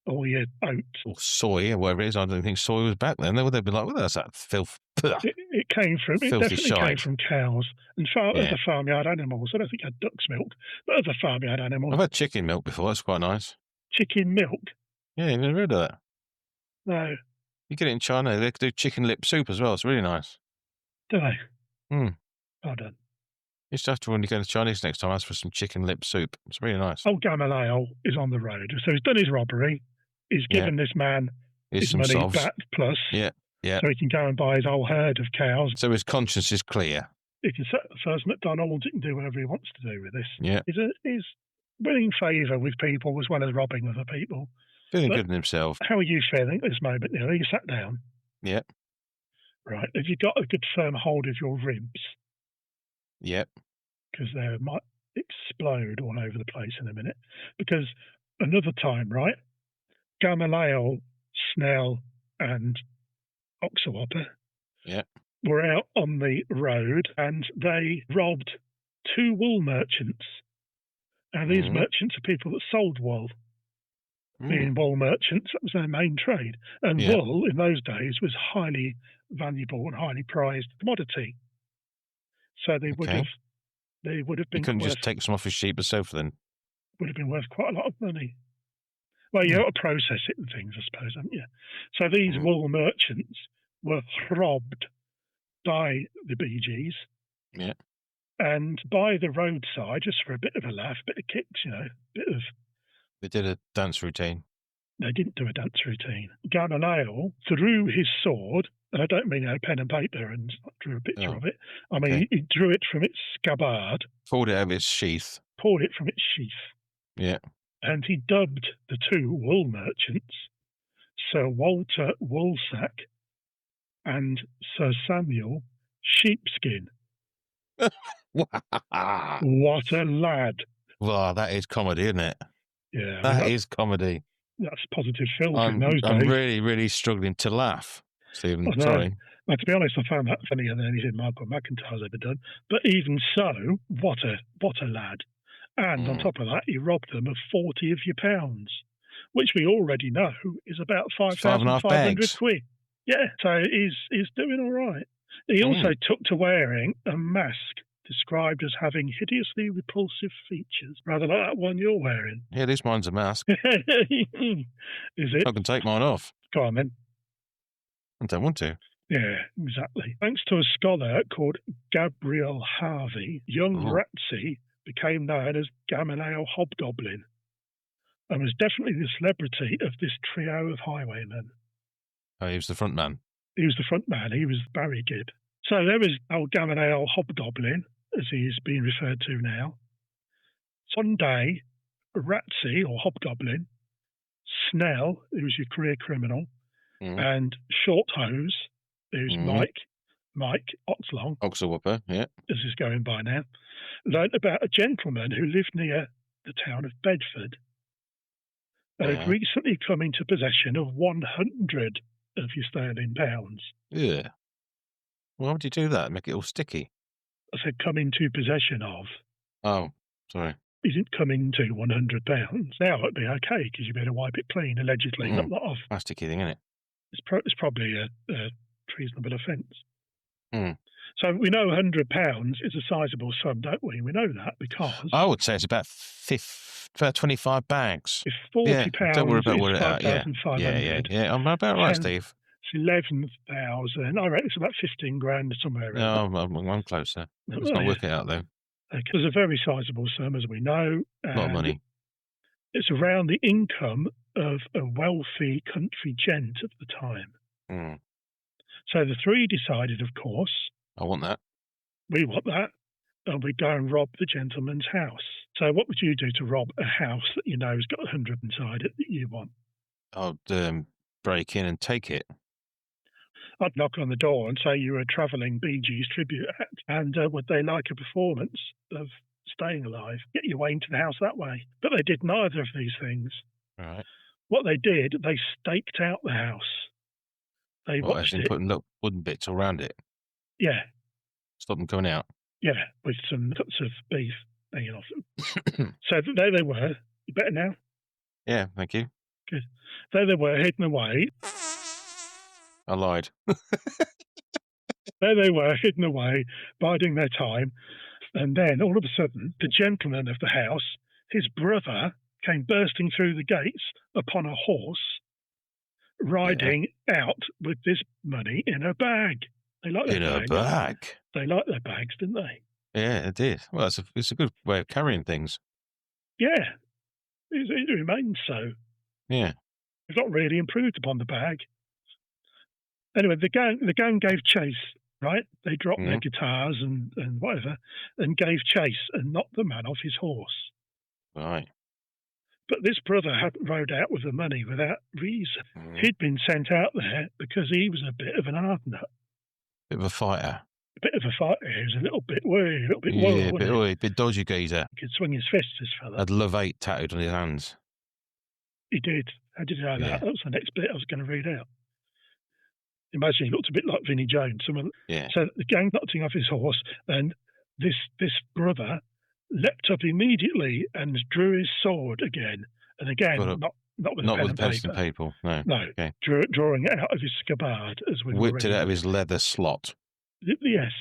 or your oats. Or soy, or whatever it is. I don't think soy was back then. They'd be like, well, that's that filth. It came from, it definitely came from cows and other farmyard animals. I don't think I had duck's milk, but other farmyard animals. I've had chicken milk before. That's quite nice. Chicken milk? Yeah, you've never heard of that? No. You get it in China. They do chicken lip soup as well. It's really nice. Do they? Well done. You just have to, when you go to Chinese next time, ask for some chicken lip soup. It's really nice. Old Gamaliel is on the road. So he's done his robbery. He's given this man his money back plus. Yeah. So he can go and buy his whole herd of cows. So his conscience is clear. He can set the first McDonald's. He can do whatever he wants to do with this. Yeah. He's winning favour with people as well as robbing other people. Feeling good in himself. How are you feeling at this moment, Neil? Are you sat down? Yeah. Right. Have you got a good firm hold of your ribs? Yep. Because they might explode all over the place in a minute. Because another time, right, Gamaliel, Snell and Oxawhopper were out on the road and they robbed 2 wool merchants. And these merchants are people that sold wool. Being wool merchants, that was their main trade. And wool in those days was highly valuable and highly prized commodity. So they would have been. You couldn't just take some off his sheep or sofa then? would have been worth quite a lot of money. Well, you got to process it and things, I suppose, haven't you? So these wool merchants were robbed by the Bee Gees. Yeah. And by the roadside, just for a bit of a laugh, bit of kicks, They did a dance routine. They didn't do a dance routine. Gamaliel threw his sword, and I don't mean pen and paper and drew a picture of it. I mean, he drew it from its scabbard. Pulled it out of its sheath. Pulled it from its sheath. Yeah. And he dubbed the two wool merchants Sir Walter Woolsack and Sir Samuel Sheepskin. What a lad. Wow, that is comedy, isn't it? Yeah. That is comedy. That's positive filth in those days. I'm really, really struggling to laugh, Stephen. Sorry. Well, to be honest, I found that funnier than anything Michael McIntyre's ever done. But even so, what a lad. And on top of that, he robbed them of 40 of your pounds, which we already know is about 5,500 quid. Yeah, so he's doing all right. He also took to wearing a mask described as having hideously repulsive features, rather like that one you're wearing. Yeah, this mine's a mask. Is it? I can take mine off. Go on then. I don't want to. Yeah, exactly. Thanks to a scholar called Gabriel Harvey, young Ratsey became known as Gamaliel Hobgoblin and was definitely the celebrity of this trio of highwaymen. Oh, he was the front man. He was the front man. He was Barry Gibb. So there was old Gamaliel Hobgoblin, as he is being referred to now. One day, Ratsey, or Hobgoblin, Snell, who was your career criminal, and Shorthose, who's Mike Oxlong, Oxlewhopper, yeah, as is going by now, learnt about a gentleman who lived near the town of Bedford and had recently come into possession of 100 of your sterling pounds. Yeah. Why would you do that? Make it all sticky? I said come into possession of. Oh, sorry. He didn't come into £100. Now it'd be okay because you better wipe it clean, allegedly. Not off. Plasticky thing, isn't it? It's probably a treasonable offence. So we know £100 is a sizable sum, don't we? We know that because I would say it's about 25 bags. If £40 don't worry about is 5,500. Yeah. I'm about right, Steve. It's 11,000. I reckon it's about 15 grand somewhere around. No, I'm closer. Let's not work it out though. Okay. It's a very sizable sum, as we know. A lot of money. It's around the income of a wealthy country gent of the time. So the three decided, of course, I want that. We want that. And we go and rob the gentleman's house. So what would you do to rob a house that you know has got 100 inside it that you want? I'd break in and take it. I'd knock on the door and say you were a travelling Bee Gees tribute act, and would they like a performance of Staying Alive? Get your way into the house that way. But they did neither of these things. Right. What they did, they staked out the house. They watched it. Putting little wooden bits around it. Yeah. Stop them coming out. Yeah, with some cuts of beef hanging off them. So there they were. You better now? Yeah, thank you. Good. There they were, hidden away. I lied. There they were, hidden away, biding their time. And then, all of a sudden, the gentleman of the house, his brother, came bursting through the gates upon a horse, riding out with this money in a bag. They like their bags. In a bag? They like their bags, didn't they? Yeah, it did. Well, it's a good way of carrying things. Yeah. It remains so. Yeah. It's not really improved upon the bag. Anyway, the gang gave chase, right? They dropped their guitars and whatever and gave chase and knocked the man off his horse. Right. But this brother hadn't rode out with the money without reason. He'd been sent out there because he was a bit of an hard nut. Bit of a fighter. A bit of a fighter. He was a little bit worried, a little bit wild. Yeah, bit dodgy geezer. He could swing his fists, this fella. Had Love 8 tattooed on his hands. He did. How did he know that? That was the next bit I was going to read out. Imagine he looked a bit like Vinnie Jones. So the gang knocked him off his horse, and this brother leapt up immediately and drew his sword again. And again, not with pen and paper. No. Okay. Drawing it out of his scabbard. Whipped it out of his leather slot. Yes.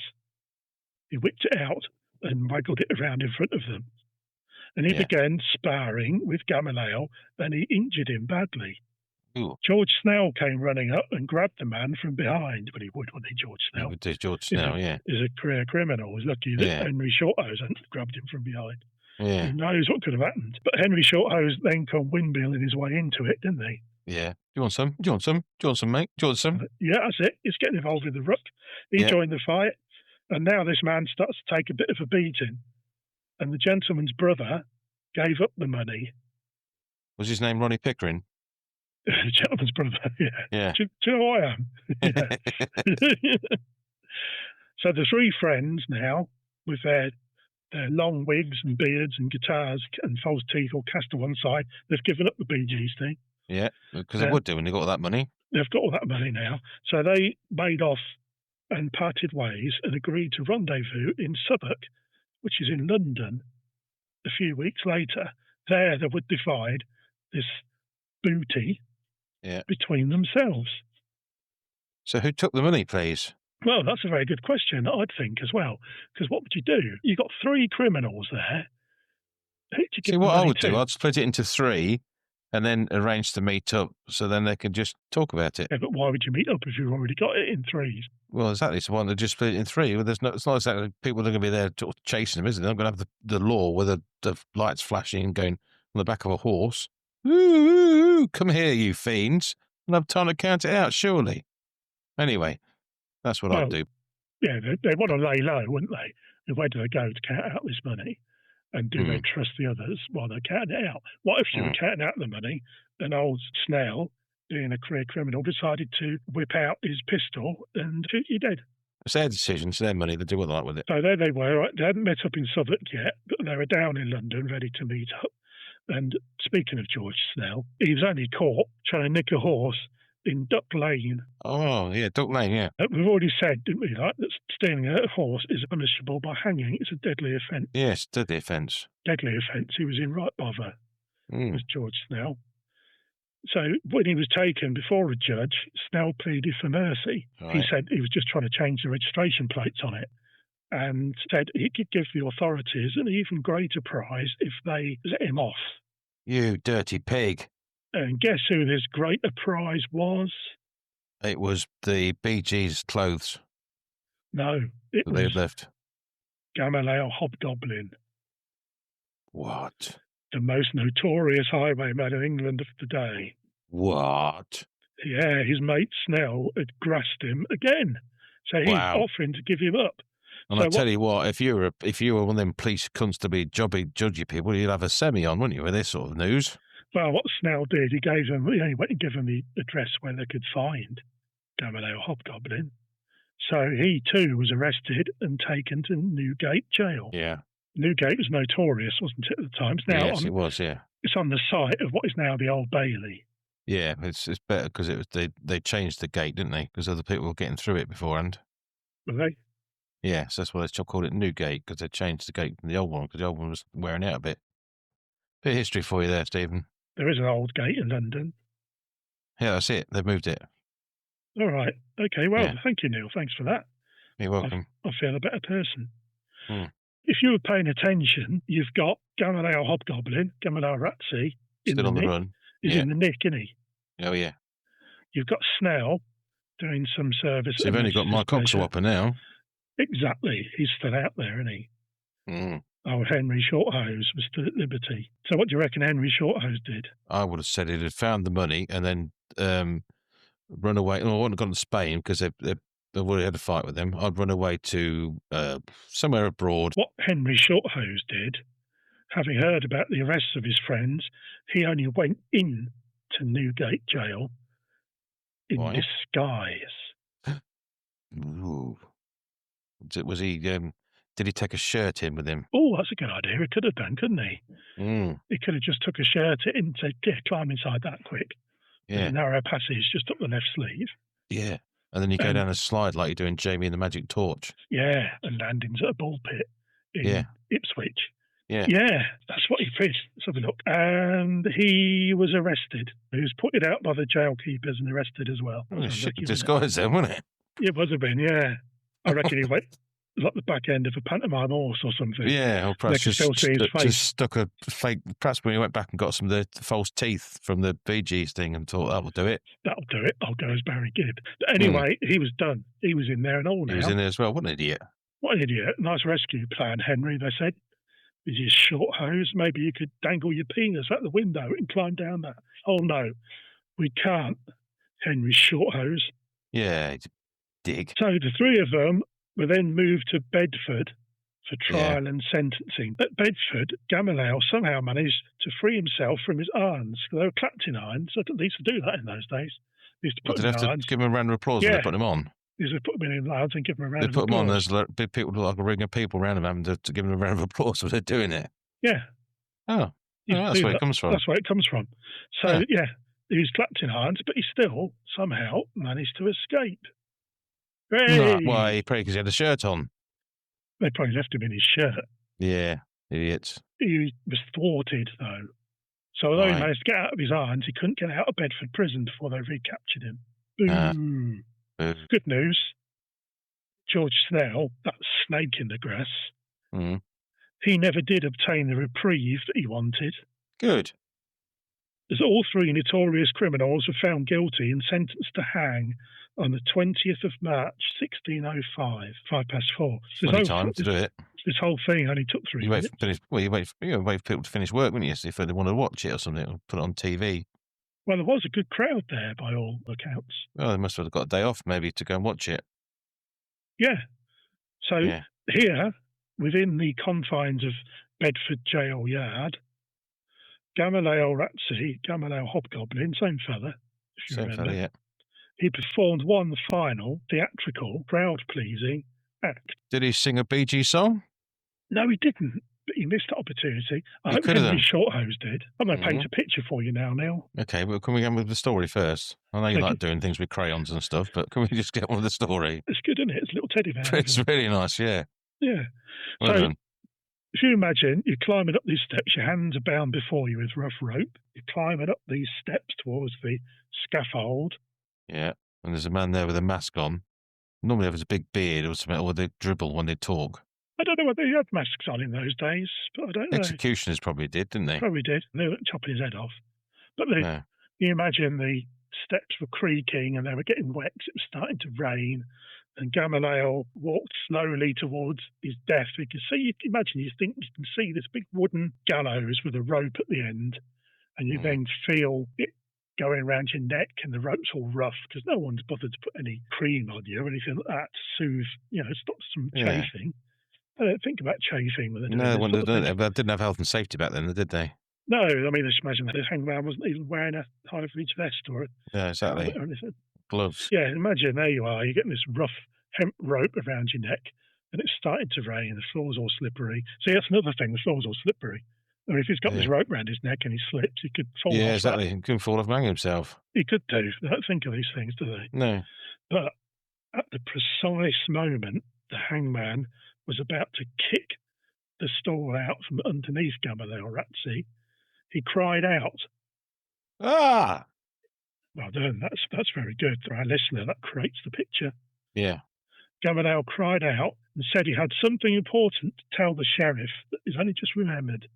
He whipped it out and waggled it around in front of them. and he began sparring with Gamaliel, and he injured him badly. Ooh. George Snell came running up and grabbed the man from behind, but he would, wouldn't he, George Snell? He would do George Snell, He's a career criminal. He's lucky that Henry Shorthose hadn't grabbed him from behind. Yeah. Who knows what could have happened? But Henry Shorthose then come windmilling his way into it, didn't he? Yeah. Do you want some? Do you want some? Do you want some, mate? Do you want some? Yeah, that's it. He's getting involved with the ruck. He joined the fight, and now this man starts to take a bit of a beating. And the gentleman's brother gave up the money. Was his name Ronnie Pickering? The gentleman's brother, yeah. Do you know who I am? Yeah. So the three friends now, with their long wigs and beards and guitars and false teeth all cast to one side, they've given up the Bee Gees thing. Yeah, because they would do when they got all that money. They've got all that money now. So they made off and parted ways and agreed to rendezvous in Southwark, which is in London, a few weeks later. There they would divide this booty between themselves. So who took the money, please? Well, that's a very good question, I'd think, as well. Because what would you do? You've got three criminals there. Who'd you give See, what I would to? do, I'd split it into three and then arrange to meet up so then they could just talk about it. Yeah, but why would you meet up if you've already got it in threes? Well, exactly. So why don't they just split it in three? Well, it's not exactly people are going to be there chasing them, is it? They're not going to have the law with the lights flashing and going on the back of a horse. Ooh, come here, you fiends. I'll have time to count it out, surely. Anyway, that's what I'd do. Yeah, they want to lay low, wouldn't they? And where do they go to count out this money? And do they trust the others while they're counting it out? What if you were counting out the money and old Snell, being a career criminal, decided to whip out his pistol and shoot you dead? It's their decision, it's their money, they do what they like with it. So there they were, right? They hadn't met up in Southwark yet, but they were down in London ready to meet up. And speaking of George Snell, he was only caught trying to nick a horse in Duck Lane. Oh, yeah, Duck Lane, yeah. We've already said, didn't we, that stealing a horse is punishable by hanging. It's a deadly offence. Yes, deadly offence. Deadly offence. He was in right bother, was George Snell. So when he was taken before a judge, Snell pleaded for mercy. Right. He said he was just trying to change the registration plates on it and said he could give the authorities an even greater prize if they let him off. You dirty pig. And guess who this greater prize was? It was the Bee Gees' clothes. No, it was they had left. Gamaliel Hobgoblin. What? The most notorious highwayman in England of the day. What? Yeah, his mate Snell had grassed him again. So he's offering to give him up. And so I tell you what, if you were one of them police constable judgy people, you'd have a semi on, wouldn't you, with this sort of news? Well, what Snell did, he only went and gave them the address where they could find Gamaliel Hobgoblin. So he too was arrested and taken to Newgate Jail. Yeah. Newgate was notorious, wasn't it, at the time? Now yes, it was, yeah. It's on the site of what is now the Old Bailey. Yeah, it's better because they changed the gate, didn't they? Because other people were getting through it beforehand. Were they? Yes, that's why they called it Newgate, because they changed the gate from the old one, because the old one was wearing out a bit. Bit of history for you there, Stephen. There is an old gate in London. Yeah, that's it. They've moved it. All right. Okay, well, Thank you, Neil. Thanks for that. You're welcome. I feel a better person. If you were paying attention, you've got Gamaliel Hobgoblin, Gamaliel Ratsey. Still on the run. He's in the nick, isn't he? Oh, yeah. You've got Snell doing some service. So you've only got Mike Oxwhopper now. Exactly. He's still out there, isn't he? Oh, Henry Shorthose was still at liberty. So what do you reckon Henry Shorthose did? I would have said he'd have found the money and then run away. No, I wouldn't have gone to Spain because they've already had a fight with them. I'd run away to somewhere abroad. What Henry Shorthose did, having heard about the arrests of his friends, he only went in to Newgate Jail in disguise. Ooh. Was he? Did he take a shirt in with him? Oh, that's a good idea. He could have done, couldn't he? He could have just took a shirt in and said, climb inside that quick. Yeah. A narrow passage just up the left sleeve. Yeah. And then you go down a slide like you're doing Jamie and the Magic Torch. Yeah. And landings at a ball pit in Ipswich. Yeah. Yeah. That's what he did. Let's have a look. And he was arrested. He was putted out by the jail keepers and arrested as well. Disguise then, wasn't it? It must have been, yeah. I reckon he went. like the back end of a pantomime horse or something. Yeah, or They perhaps could still see his face. just stuck a fake. Perhaps when he went back and got some of the false teeth from the Bee Gees thing and thought that will do it. That'll do it. I'll go as Barry Gibb. But anyway, he was done. He was in there and all now. He was in there as well. What an idiot. What an idiot. Nice rescue plan, Henry, they said. With your short hose, maybe you could dangle your penis out the window and climb down that. Oh, no, we can't. Henry's short hose. Yeah, dig. So the three of them were then moved to Bedford for trial and sentencing. At Bedford, Gamaliel somehow managed to free himself from his irons. They were clapped in irons. They used to do that in those days. They used to put Did they have to give them a round of applause when they put them on? They used to put them in irons and give them a round of applause. They put them on, there's big people like a ring of people around them having to give them a round of applause when they're doing it. Yeah. Oh, that's where it comes from. That's where it comes from. So, yeah, he was clapped in irons, but he still somehow managed to escape. Hey! Why? Probably because he had a shirt on. They probably left him in his shirt. Yeah, idiots. He was thwarted, though. So although he managed to get out of his irons, he couldn't get out of Bedford prison before they recaptured him. Boom. Good news. George Snell, that snake in the grass, he never did obtain the reprieve that he wanted. Good. As all three notorious criminals were found guilty and sentenced to hang on the 20th of March, 1605, 4:05. Plenty time to do it. This whole thing only took 3 minutes. You wait for people to finish work, wouldn't you? If they want to watch it or something, or put it on TV. Well, there was a good crowd there, by all accounts. Well, they must have got a day off, maybe, to go and watch it. Yeah. So here, within the confines of Bedford Jail Yard, Gamaliel Ratsey, Gamaliel Hobgoblin, same fella, if you remember. Fella, yeah. He performed one final theatrical, crowd-pleasing act. Did he sing a Bee Gees song? No, he didn't. But he missed the opportunity. I hope Henry Shorthose did. I'm going to paint a picture for you now, Neil. Okay, well, can we get with the story first? I know you like doing things with crayons and stuff, but can we just get on with the story? It's good, isn't it? It's a little teddy bear. It's really nice, yeah. Yeah. Well done. If you imagine you're climbing up these steps, your hands are bound before you with rough rope. You're climbing up these steps towards the scaffold. Yeah, and there's a man there with a mask on. Normally there was a big beard or something, or they dribble when they talk. I don't know whether they had masks on in those days, but I don't know. Executioners probably did, didn't they? Probably did. They were chopping his head off. But you imagine the steps were creaking and they were getting wet because it was starting to rain. And Gamaliel walked slowly towards his death. You can see, you can see this big wooden gallows with a rope at the end, and you then feel it going around your neck, and the rope's all rough because no one's bothered to put any cream on you or anything like that to soothe, stop some chafing. I don't think about chafing when they're doing this. No, they didn't have health and safety back then, did they? No, I mean, just imagine that the hangman wasn't even wearing a high-reach vest or exactly. Or anything. Gloves. Yeah, imagine there you are, you're getting this rough hemp rope around your neck, and it's starting to rain, the floor's all slippery. See, that's another thing, the floor's all slippery. I mean, if he's got this rope around his neck and he slips, he could fall off. Yeah, exactly. He could fall off and hang himself. He could do. They don't think of these things, do they? No. But at the precise moment the hangman was about to kick the stall out from underneath Gamaliel Ratsey, he cried out. Ah! Well done. That's very good for our listener. That creates the picture. Yeah. Gamaliel cried out and said he had something important to tell the sheriff that he's only just remembered.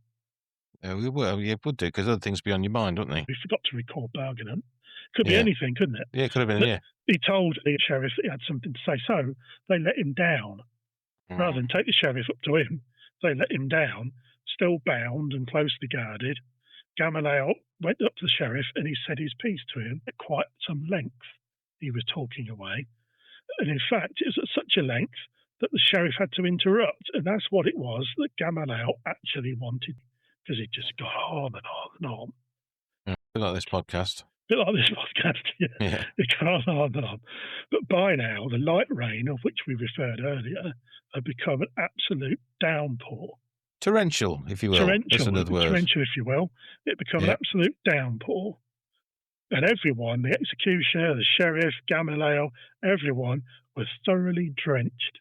Well, yeah, it would do, because other things be on your mind, wouldn't they? We forgot to record Bargainham. Could be anything, couldn't it? Yeah, it could have been, He told the sheriff that he had something to say, so they let him down. Rather than take the sheriff up to him, they let him down, still bound and closely guarded. Gamaliel went up to the sheriff and he said his piece to him at quite some length. He was talking away. And in fact, it was at such a length that the sheriff had to interrupt, and that's what it was that Gamaliel actually wanted, because it just got on and on and on. Yeah, a bit like this podcast. Yeah. It got on and on. But by now, the light rain, of which we referred earlier, had become an absolute downpour. Torrential, if you will. Torrential, if you will. It became an absolute downpour. And everyone, the executioner, the sheriff, Gamaliel, everyone was thoroughly drenched.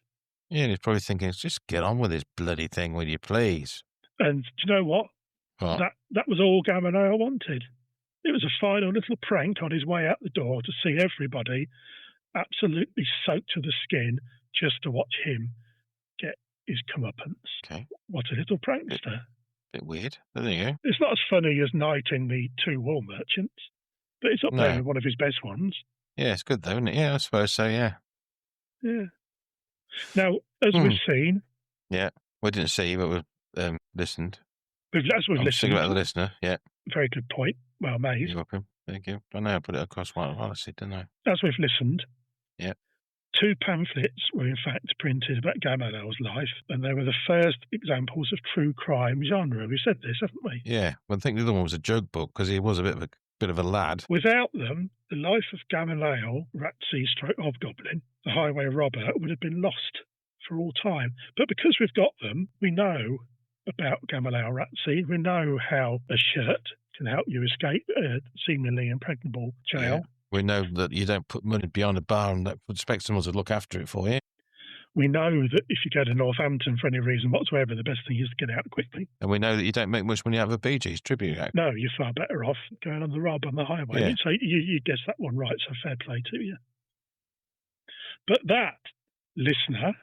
Yeah, and he's probably thinking, just get on with this bloody thing, will you please? And do you know what? That was all Gamaliel wanted. It was a final little prank on his way out the door to see everybody absolutely soaked to the skin just to watch him his comeuppance. Okay. What a little prankster. Bit weird. But there you go. It's not as funny as knighting the 2 wool merchants, but it's up there No. with one of his best ones. Yeah, it's good though, isn't it? Yeah, I suppose so, yeah. Yeah. Now, as we've seen... Yeah, we didn't see, but we've listened. As we've listened... Thinking about the listener, yeah. Very good point. Well made. You're welcome. Thank you. I know I put it across well, I see, didn't I? As we've listened... Yeah. 2 pamphlets were in fact printed about Gamaliel's life, and they were the first examples of true crime genre. We said this, haven't we? Yeah, well, I think the other one was a joke book because he was a bit of a lad. Without them, the life of Gamaliel Ratsey / Hobgoblin, the highway robber, would have been lost for all time. But because we've got them, we know about Gamaliel Ratsey. We know how a shirt can help you escape a seemingly impregnable jail. Yeah. We know that you don't put money behind a bar and expect someone to look after it for you. We know that if you go to Northampton for any reason whatsoever, the best thing is to get out quickly. And we know that you don't make much money out of a Bee Gees tribute act. No, you're far better off going on the rob on the highway. Yeah. So you guessed that one right, so fair play to you. But that, listener,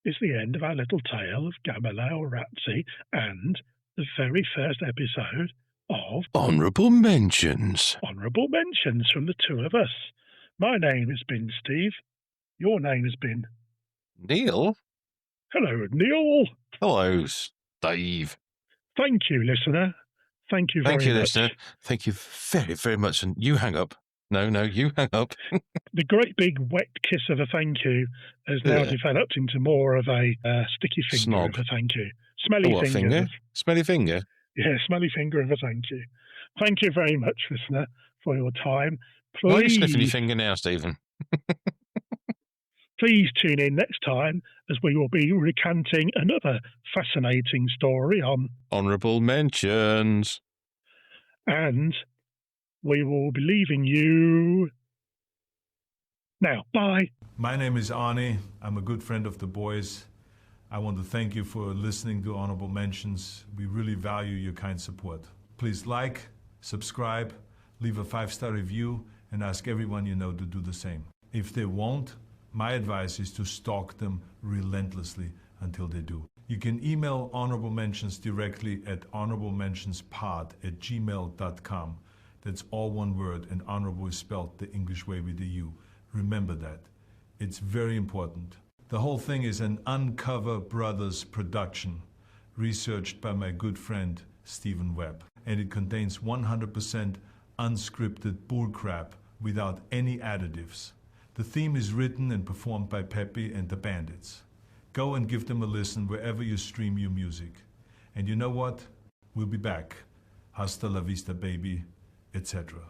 is the end of our little tale of Gamaliel Ratsey and the very first episode of Honourable Mentions. Honourable Mentions from the 2 of us. My name has been Steve. Your name has been... Neil? Hello, Neil. Hello, Steve. Thank you, listener. Thank you very much. Thank you, listener. Thank you very, very much. And you hang up. No, you hang up. The great big wet kiss of a thank you has now developed into more of a sticky finger Snob. of a thank you. Smelly finger. Smelly finger? Yeah, smelly finger of a thank you. Thank you very much, listener, for your time. Why are you sniffing your finger now, Stephen? Please tune in next time as we will be recanting another fascinating story on Honourable Mentions. And we will be leaving you now. Bye. My name is Arnie. I'm a good friend of the boys. I want to thank you for listening to Honourable Mentions. We really value your kind support. Please like, subscribe, leave a 5-star review, and ask everyone you know to do the same. If they won't, my advice is to stalk them relentlessly until they do. You can email Honourable Mentions directly at honourablementionspod@gmail.com. That's all one word, and honourable is spelled the English way with a U. Remember that. It's very important. The whole thing is an Uncover Brothers production, researched by my good friend Stephen Webb. And it contains 100% unscripted bullcrap without any additives. The theme is written and performed by Peppy and the Bandits. Go and give them a listen wherever you stream your music. And you know what? We'll be back. Hasta la vista, baby, etc.